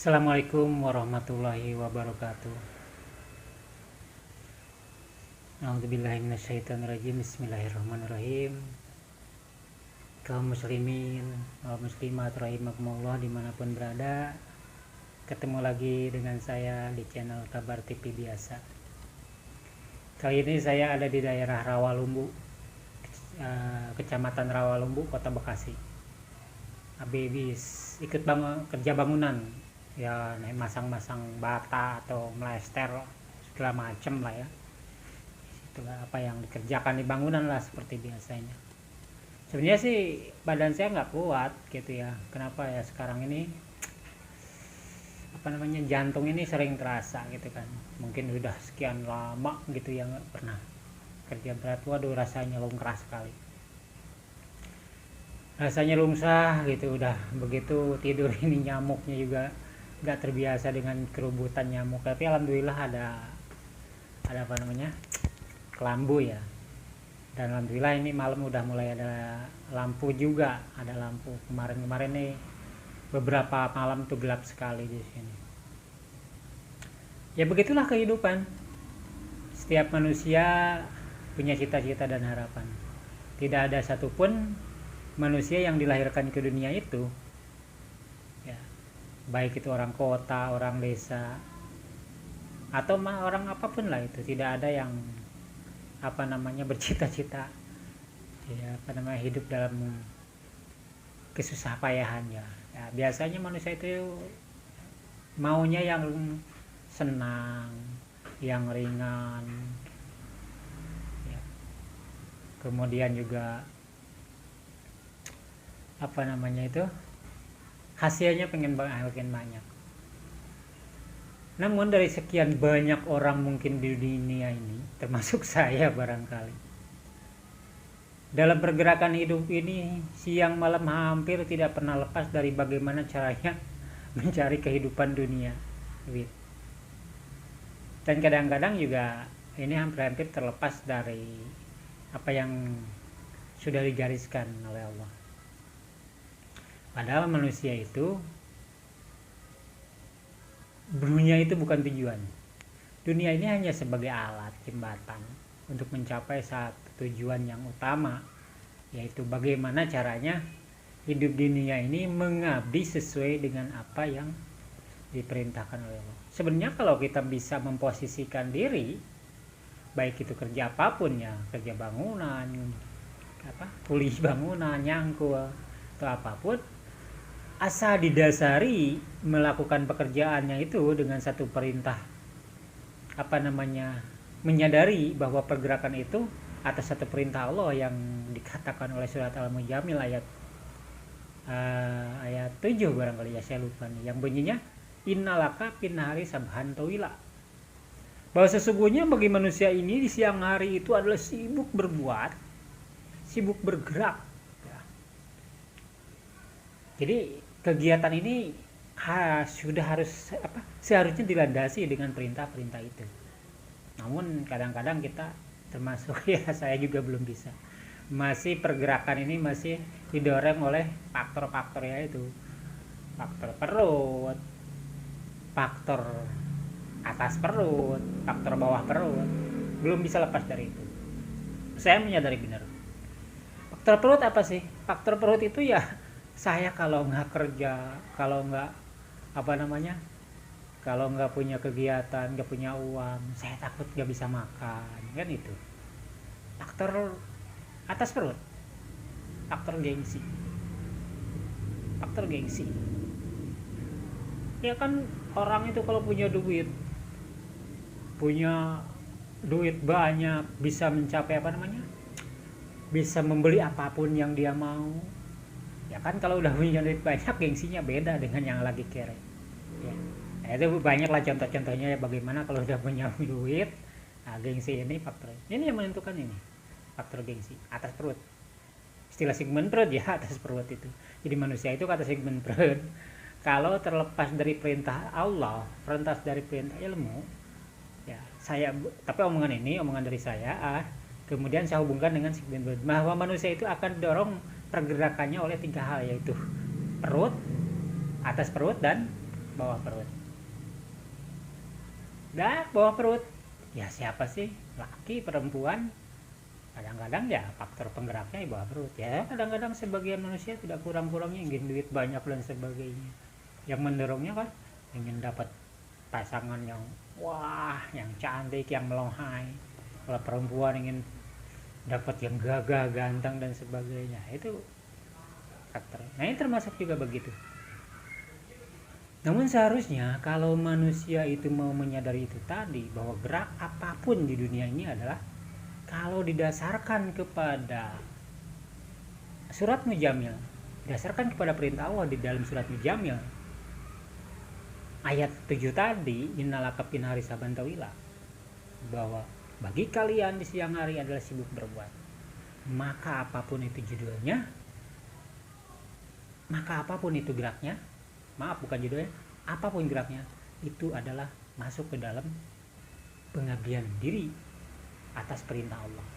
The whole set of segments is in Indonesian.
Assalamualaikum warahmatullahi wabarakatuh. A'udzubillahi minasyaitonirrajim. Bismillahirrahmanirrahim. Kaum muslimin, kaum muslimat rahimakumullah dimanapun berada, ketemu lagi dengan saya di channel Kabar TV biasa. Kali ini saya ada di daerah Rawalumbu, Kecamatan Rawalumbu, Kota Bekasi. Habis ikut kerja bangunan, ya masang-masang bata atau melester segala macem lah ya. Itulah apa yang dikerjakan di bangunan lah seperti biasanya. Sebenarnya sih badan saya nggak kuat gitu ya. Kenapa ya sekarang ini jantung ini sering terasa gitu kan. Mungkin udah sekian lama gitu ya nggak pernah kerja berat. Waduh, rasanya lungkras sekali. Rasanya lungsah gitu, udah begitu tidur ini nyamuknya juga nggak terbiasa dengan kerubutan nyamuk. Tapi alhamdulillah ada kelambu ya. Dan alhamdulillah ini malam udah mulai ada lampu juga, ada lampu. Kemarin nih beberapa malam tuh gelap sekali di sini. Ya begitulah kehidupan. Setiap manusia punya cita-cita dan harapan. Tidak ada satupun manusia yang dilahirkan ke dunia itu ya, baik itu orang kota, orang desa, atau orang apapun lah, itu tidak ada yang bercita-cita ya hidup dalam kesusah payahan ya. Biasanya manusia itu maunya yang senang, yang ringan ya. Kemudian juga hasilnya pengen banyak. Namun dari sekian banyak orang mungkin di dunia ini, termasuk saya barangkali, dalam pergerakan hidup ini siang malam hampir tidak pernah lepas dari bagaimana caranya mencari kehidupan dunia. Dan kadang-kadang juga ini hampir terlepas dari apa yang sudah digariskan oleh Allah. Padahal manusia itu, dunia itu bukan tujuan. Dunia ini hanya sebagai alat jembatan untuk mencapai satu tujuan yang utama, yaitu bagaimana caranya hidup di dunia ini mengabdi sesuai dengan apa yang diperintahkan oleh Allah. Sebenarnya kalau kita bisa memposisikan diri, baik itu kerja apapun ya, kerja bangunan, kuli bangunan, nyangkul atau apapun, asal didasari melakukan pekerjaannya itu dengan satu perintah, menyadari bahwa pergerakan itu atas satu perintah Allah yang dikatakan oleh surat Al-Mujamil ayat 7 barangkali ya, saya lupa nih, yang bunyinya innalaka pinnahari sabhan tawila, bahwa sesungguhnya bagi manusia ini di siang hari itu adalah sibuk berbuat, sibuk bergerak ya. Jadi kegiatan ini seharusnya dilandasi dengan perintah-perintah itu. Namun kadang-kadang kita termasuk ya, saya juga belum bisa. Masih pergerakan ini masih didorong oleh faktor-faktor ya, itu faktor perut, faktor atas perut, faktor bawah perut. Belum bisa lepas dari itu. Saya menyadari benar. Faktor perut apa sih? Faktor perut itu ya, saya kalau nggak kerja, kalau nggak punya kegiatan, nggak punya uang, saya takut nggak bisa makan, kan itu faktor atas perut. Faktor gengsi ya kan. Orang itu kalau punya duit banyak, bisa mencapai bisa membeli apapun yang dia mau ya kan. Kalau udah punya duit banyak, gengsinya beda dengan yang lagi kere ya. Itu banyak lah contoh-contohnya ya, bagaimana kalau udah punya duit. Gengsi ini faktor ini yang menentukan, ini faktor gengsi atas perut. Istilah Sigmund Freud ya, atas perut itu. Jadi manusia itu kata Sigmund Freud, kalau terlepas dari perintah Allah, terlepas dari perintah ilmu ya, tapi omongan dari saya, kemudian saya hubungkan dengan Sigmund Freud, bahwa manusia itu akan dorong pergerakannya oleh 3 hal, yaitu perut, atas perut, dan bawah perut. Dah bawah perut. Ya siapa sih? Laki, perempuan. Kadang-kadang ya faktor penggeraknya di bawah perut. Ya kadang-kadang sebagian manusia tidak kurang-kurangnya ingin duit banyak dan sebagainya. Yang mendorongnya kan ingin dapat pasangan yang wah, yang cantik, yang melohai. Kalau perempuan ingin dapat yang gagah, ganteng dan sebagainya. Itu faktor. Nah, ini termasuk juga begitu. Namun seharusnya kalau manusia itu mau menyadari itu tadi, bahwa gerak apapun di dunia ini adalah kalau didasarkan kepada surat Mujamil, didasarkan kepada perintah Allah di dalam surat Mujamil ayat 7 tadi, innalaka fin hari saban tawila, bahwa bagi kalian di siang hari adalah sibuk berbuat, maka apapun itu judulnya, maka apapun itu geraknya, maaf bukan judulnya, apapun geraknya, itu adalah masuk ke dalam pengabdian diri atas perintah Allah.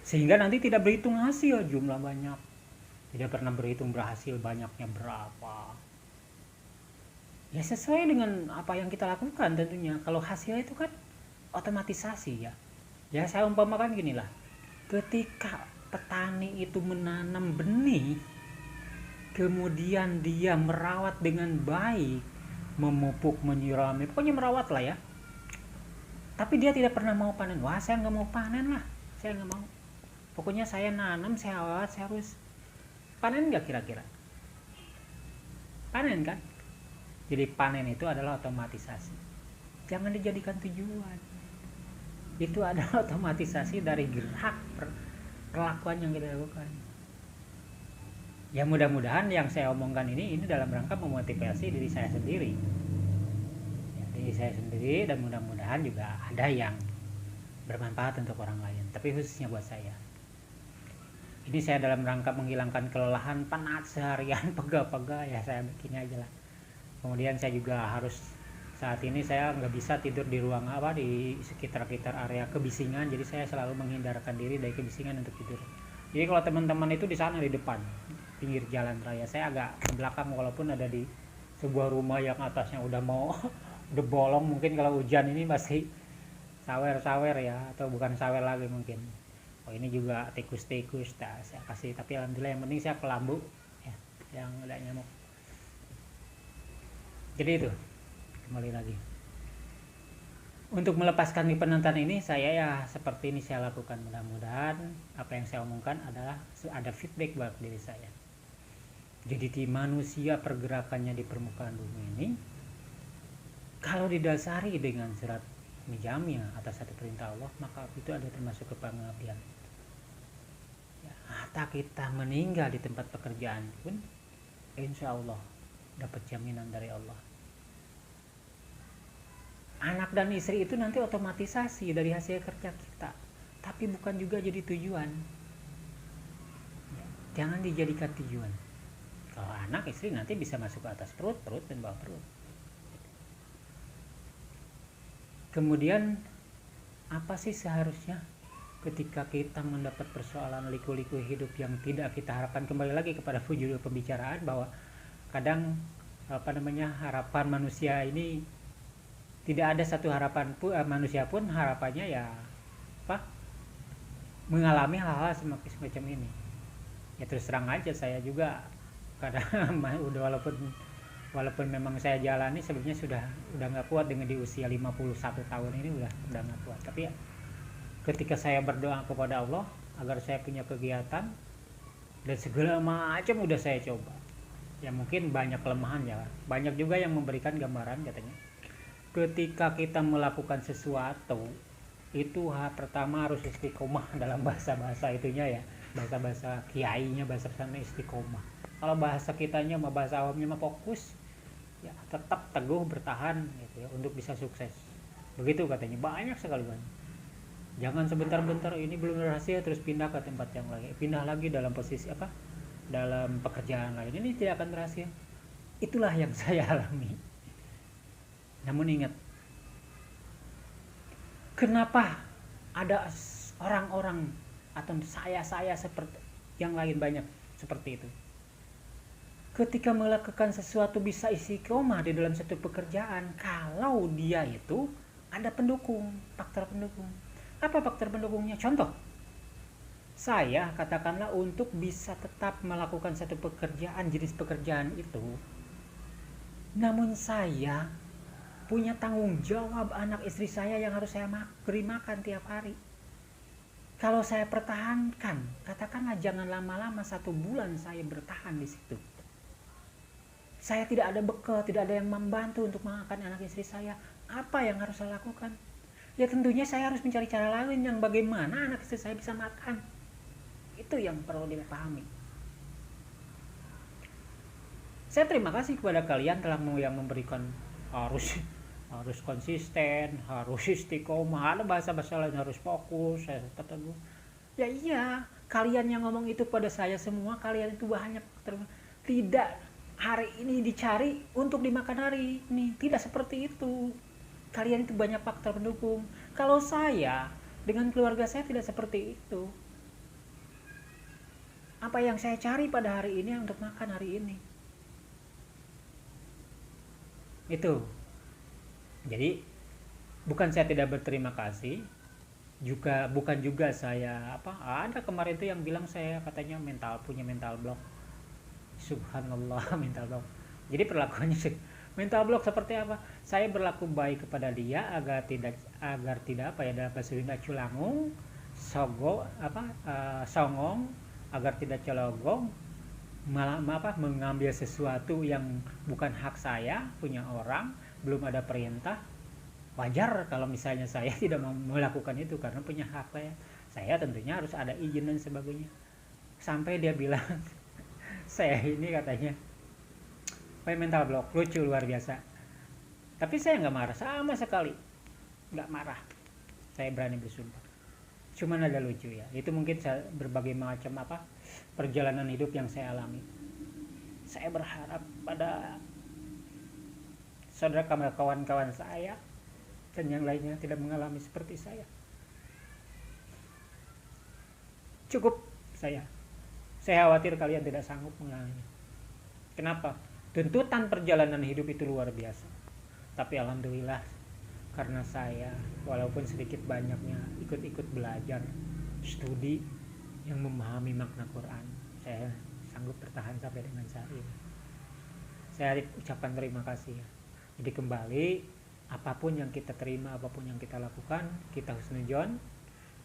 Sehingga nanti tidak berhitung hasil jumlah banyak, tidak pernah berhitung berhasil banyaknya berapa. Ya sesuai dengan apa yang kita lakukan tentunya. Kalau hasil itu kan otomatisasi ya. Ya saya umpamakan gini lah. Ketika petani itu menanam benih, kemudian dia merawat dengan baik, memupuk, menyirami, pokoknya merawat lah ya. Tapi dia tidak pernah mau panen. Wah, saya nggak mau panen lah, saya nggak mau. Pokoknya saya nanam, saya rawat, saya harus panen nggak kira-kira? Panen kan? Jadi panen itu adalah otomatisasi. Jangan dijadikan tujuan. Itu adalah otomatisasi dari gerak perlakuan yang kita lakukan. Ya mudah-mudahan yang saya omongkan ini dalam rangka memotivasi diri saya sendiri. Ya, diri saya sendiri, dan mudah-mudahan juga ada yang bermanfaat untuk orang lain. Tapi khususnya buat saya. Ini saya dalam rangka menghilangkan kelelahan penat seharian, pegah-pegah, ya saya bikin aja lah. Kemudian saya juga harus, saat ini saya nggak bisa tidur di ruang di sekitar area kebisingan, jadi saya selalu menghindarkan diri dari kebisingan untuk tidur. Jadi kalau teman-teman itu di sana di depan pinggir jalan raya, saya agak ke belakang walaupun ada di sebuah rumah yang atasnya udah mau udah bolong, mungkin kalau hujan ini masih sawer-sawer ya, atau bukan sawer lagi mungkin. Oh ini juga tikus-tikus saya kasih, tapi alhamdulillah yang penting saya kelambu ya, yang ada nyamuk. Jadi itu, kembali lagi. Untuk melepaskan penonton ini, saya ya seperti ini saya lakukan. Mudah-mudahan apa yang saya omongkan adalah ada feedback buat diri saya. Jadi di manusia pergerakannya di permukaan bumi ini, kalau didasari dengan surat Mujamil atas satu perintah Allah, maka itu ada termasuk ke pengabdian. Ya, hatta kita meninggal di tempat pekerjaan pun, insya Allah dapat jaminan dari Allah. Anak dan istri itu nanti otomatisasi dari hasil kerja kita, tapi bukan juga jadi tujuan. Ya, jangan dijadikan tujuan. Kalau anak istri nanti bisa masuk ke atas perut dan bawah perut. Kemudian apa sih seharusnya ketika kita mendapat persoalan liku-liku hidup yang tidak kita harapkan? Kembali lagi kepada judul pembicaraan, bahwa kadang harapan manusia ini tidak ada satu harapan pun, manusia pun harapannya ya mengalami hal-hal semacam ini. Ya terus terang aja, saya juga kadang udah walaupun memang saya jalani sebenarnya udah nggak kuat dengan di usia 51 tahun ini, udah nggak kuat. Tapi ya, ketika saya berdoa kepada Allah agar saya punya kegiatan dan segala macam udah saya coba. Ya mungkin banyak kelemahan ya, banyak juga yang memberikan gambaran katanya. Ketika kita melakukan sesuatu itu pertama harus istiqomah dalam bahasa itunya ya, bahasa kiainya, bahasa sana istiqomah. Kalau bahasa kitanya sama bahasa awamnya mah fokus, ya tetap teguh bertahan gitu ya untuk bisa sukses. Begitu katanya, banyak sekali banyak. Jangan sebentar-bentar ini belum berhasil terus pindah ke tempat yang lain, pindah lagi dalam posisi dalam pekerjaan lain, ini tidak akan berhasil. Itulah yang saya alami. Namun ingat, kenapa ada orang-orang atau saya seperti yang lain banyak seperti itu? ketika melakukan sesuatu bisa istiqomah di dalam satu pekerjaan kalau dia itu ada pendukung, faktor pendukung. Apa faktor pendukungnya? Contoh, saya katakanlah untuk bisa tetap melakukan satu pekerjaan, jenis pekerjaan itu, namun saya punya tanggung jawab anak istri saya yang harus saya beri makan tiap hari. Kalau saya pertahankan, katakanlah jangan lama-lama 1 bulan saya bertahan di situ. Saya tidak ada bekal, tidak ada yang membantu untuk makan anak istri saya. Apa yang harus saya lakukan? Ya tentunya saya harus mencari cara lain yang bagaimana anak istri saya bisa makan. Itu yang perlu dipahami. Saya terima kasih kepada kalian telah yang memberikan harus konsisten, harus istiqomah, ada bahasa-bahasa lain, harus fokus, saya terteguh. Ya iya, kalian yang ngomong itu pada saya semua, kalian itu banyak tidak hari ini dicari untuk dimakan hari ini, tidak seperti itu. Kalian itu banyak faktor pendukung. Kalau saya dengan keluarga saya tidak seperti itu. Apa yang saya cari pada hari ini untuk makan hari ini. Itu. Jadi bukan saya tidak berterima kasih, bukan juga saya ada kemarin itu yang bilang saya katanya punya mental block. Subhanallah, mental block. Jadi perlakuannya mental block seperti apa? Saya berlaku baik kepada dia agar tidak dalam bahasa Sunda culangung, songong, agar tidak celogong, malah mengambil sesuatu yang bukan hak saya, punya orang, belum ada perintah. Wajar kalau misalnya saya tidak mau melakukan itu karena punya hak saya tentunya harus ada izin dan sebagainya. Sampai dia bilang saya ini katanya mental block, lucu luar biasa. Tapi saya nggak marah sama sekali, nggak marah. Saya berani bersumpah. Cuman ada lucu ya. Itu mungkin berbagai macam perjalanan hidup yang saya alami. Saya berharap pada saudara kawan-kawan saya dan yang lainnya tidak mengalami seperti saya. Cukup saya khawatir kalian tidak sanggup mengalaminya. Kenapa? Tuntutan perjalanan hidup itu luar biasa. Tapi alhamdulillah karena saya walaupun sedikit banyaknya ikut-ikut belajar, studi yang memahami makna Quran, saya sanggup bertahan sampai dengan saat ini. Saya ucapkan terima kasih. Jadi kembali, apapun yang kita terima, apapun yang kita lakukan, kita husnudzon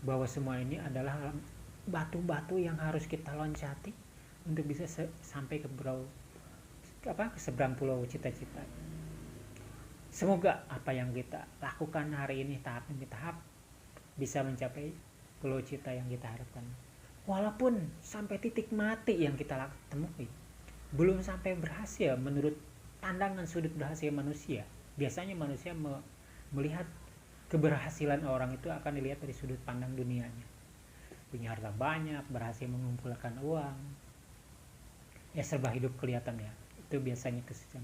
bahwa semua ini adalah batu-batu yang harus kita loncati untuk bisa sampai ke seberang pulau cita-cita. Semoga apa yang kita lakukan hari ini tahap demi tahap bisa mencapai pulau cita yang kita harapkan. Walaupun sampai titik mati yang kita temui belum sampai berhasil menurut pandangan sudut berhasil manusia. Biasanya manusia melihat keberhasilan orang itu akan dilihat dari sudut pandang dunianya. Punya harta banyak, berhasil mengumpulkan uang, ya serba hidup kelihatan ya. Itu biasanya kesuksesan.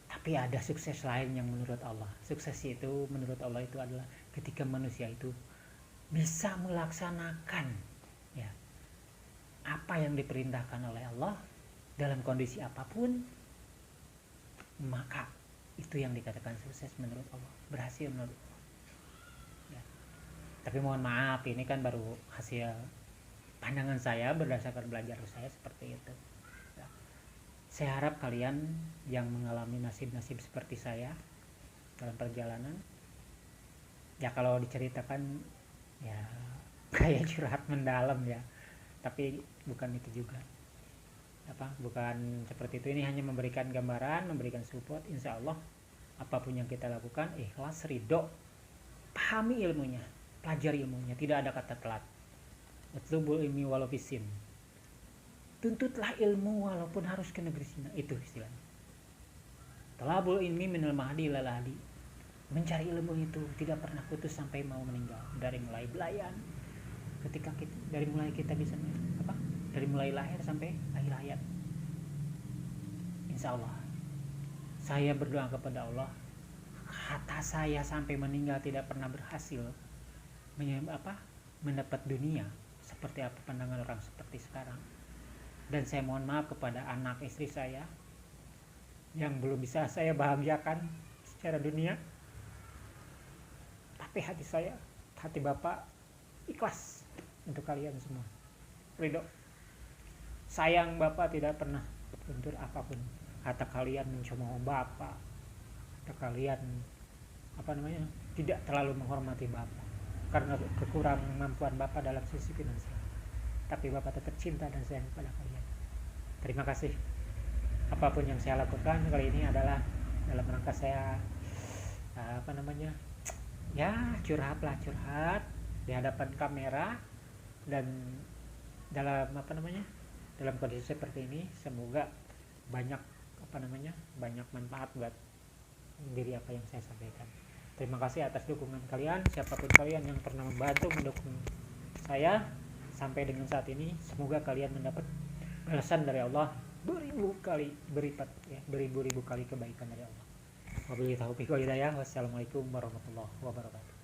Tapi ada sukses lain yang menurut Allah. Sukses itu menurut Allah itu adalah ketika manusia itu bisa melaksanakan ya apa yang diperintahkan oleh Allah dalam kondisi apapun, maka itu yang dikatakan sukses menurut Allah, berhasil menurut Allah. Ya. Tapi mohon maaf, ini kan baru hasil pandangan saya berdasarkan belajar saya seperti itu. Ya. Saya harap kalian yang mengalami nasib-nasib seperti saya dalam perjalanan, ya kalau diceritakan ya kayak curhat mendalam ya, tapi bukan itu juga. Bukan seperti itu. Ini hanya memberikan gambaran, memberikan support. Insya Allah apapun yang kita lakukan ikhlas, ridho, pahami ilmunya, pelajari ilmunya, tidak ada kata telat. Utlubul ilmi walau fisin, tuntutlah ilmu walaupun harus ke negeri Cina, itu istilahnya. Talabul ilmi minal mahdi ilal lahdi, mencari ilmu itu tidak pernah putus sampai mau meninggal. Dari mulai belayan, dari mulai kita bisa dari mulai lahir sampai akhir hayat. Insya Allah saya berdoa kepada Allah, kata saya sampai meninggal tidak pernah berhasil mendapat dunia seperti apa pandangan orang seperti sekarang. Dan saya mohon maaf kepada anak istri saya yang belum bisa saya bahagiakan secara dunia, tapi hati Bapak ikhlas untuk kalian semua, ridho. Sayang Bapak tidak pernah untuk apapun. Atau kalian mencemooh Bapak, atau kalian tidak terlalu menghormati Bapak karena kekurangan kemampuan Bapak dalam sisi finansial, tapi Bapak tetap cinta dan sayang kepada kalian. Terima kasih. Apapun yang saya lakukan kali ini adalah dalam rangka saya curhat di hadapan kamera, dan dalam dalam kondisi seperti ini semoga banyak manfaat buat diri apa yang saya sampaikan. Terima kasih atas dukungan kalian, siapapun kalian yang pernah membantu mendukung saya sampai dengan saat ini. Semoga kalian mendapat balasan dari Allah beribu-ribu kali kebaikan dari Allah. Wabillahi taufiq wal hidayah. Wassalamualaikum warahmatullahi wabarakatuh.